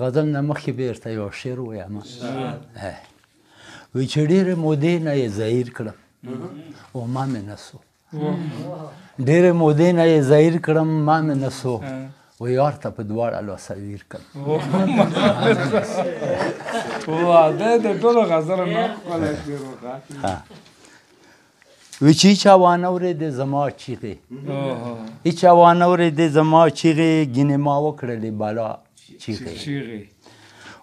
غزل نه مخکې بېرته یو شعر ووایم وایي چې ډېرې مودې نه یې زهیر کړم او ما مې نه سو ډېرې مودې نه یې زهیر کړم ما مې نه سو و یار ته په دواړه لاسه ویر کړم واده د ټولو غزلو نه ښکلی شعر وکړه وی چې هیچا وانه اورېدې زما چیغې هیچا وانه اورېدې زما چیغې ګینې ما وکړلې بالا چیغې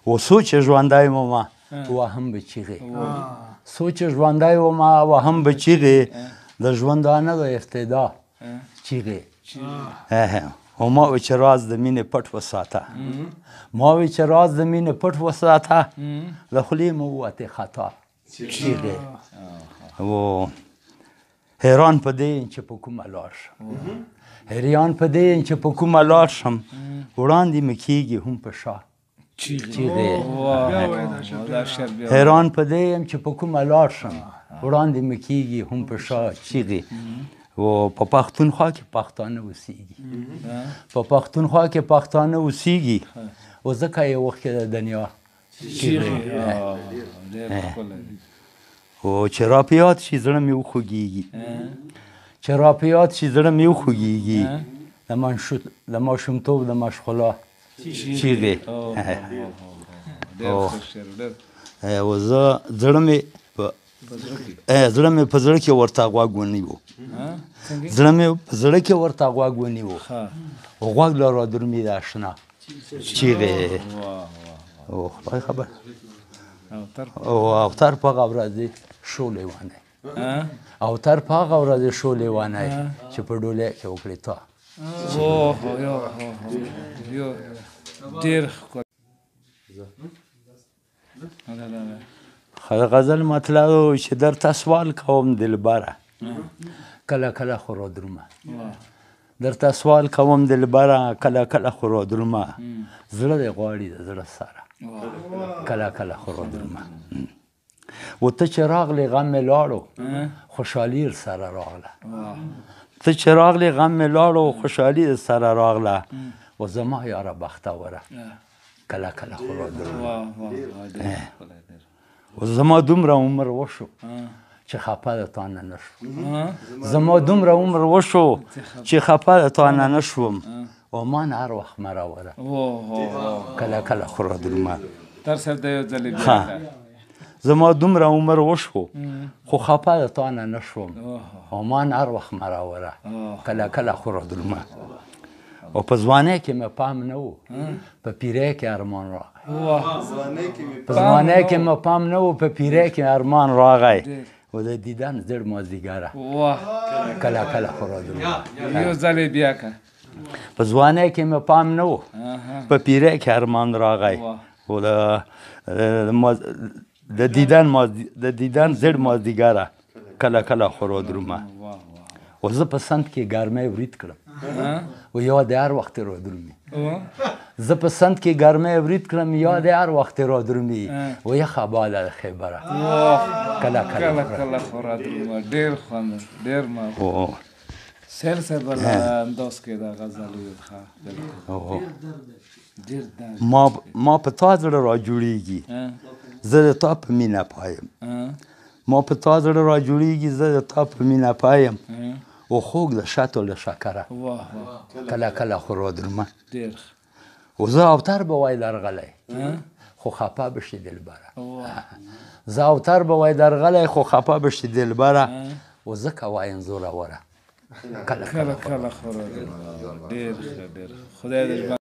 و سوچ ژوندی ومه وهم به چیغې سوچ ژوندی ومه وهم به چیغې د ژوندانه د افتدا چیغې و ما وی چې راز د مینې پټ وساته ما وی چې راز د مینې پټ وساته له خولې مې ووتې خطا چیغې و حیران په دې چې په کومه لار شم حیران په دې چې په کومه لار شم وړاندې مې کېږي هم په شا چیغې حیران په دې چې په کومه لار شم وړاندې مې کېږي هم په شا چیغې و په پښتونخوا کې پښتانه اوسېږي په پښتونخوا کې پښتانه اوسېږي و ځکه یې وخت کې د دنیا چیغې و چې را په یاد شي زړه مې وخوږېږي چې را په یاد شي زړه مې وخوږېږي د ماشومتوب د مشغولا چیغې و زه زړه مې په زړه کې ورته غوږ ونیو زړه مې په زړه کې ورته غوږ ونیو غوږ له را درومي د اشنا چیغې خدای خبر اوتر په هغه ورځې شو لیوانی اوتر په هغه ورځې شو لیوانی چې په ډولۍ کې وکړې تا ډېر غزل مطلب چې درته سوال کوم دلبره کله کله خو را درومه درته سوال کوم دلبره کله کله خو را درومه زړه دې غواړي د زړه سره کله کله خو را درومه و ته چې راغلې غم مې لاړو خوشحالي سره راغله ته چې راغلې غم مې لاړو خوشحالي سره راغله و زما یاره بختوره کله کله خو را درومه و زما دومره عمر وشو چې خفه د تا نه نشوم زما دومره عمر وشو چې خفه د تا نه نشوم و ما نه هر وخت مراوره کله کله خو را درومه زما دومره عمر وشو خو خفه د تا نه نشوم و ما نه هر وخت مراوره کله کله خو را درومه و په ځوانۍ کې مې پام نه و په پیرۍ کې ارمان راغی په ځوانۍ کې مې پام نه و په پیرۍ کې ارمان راغی و د دیدن زړ مازدیګره کله کله خو را درومه یو ځل بیا که په ځوانۍ کې مې پام نه و په پیرۍ کې ارمان راغی و د دیدن زړ مازدیګره کله کله خو را درومه و زه په سند کې ګرمۍ ورید کړم و یاد هر وخت را درومي زه په سند کې ګرمۍ ورید کړم یاد هر وخت را درومي و یخه باده د خیبره کله کله خو را درومه ډېر خوند ډېر سیل صاحب انداز کې دا غزل ما په تا زړه را جوړېږي زه د تا په مینه پایم ما په تا زړه را جوړېږي زه د تا په مینه پایم و خوږ د شاتو له شکره کله کله خو را درومه و زه اوتر به وای درغلی خو خفه بشي دلبره زه اوتر به وای درغلی خو خفه بشي دلبره و ځکه وایم زوروره کله خو را درومه ډېر ښه ډېر خدای دې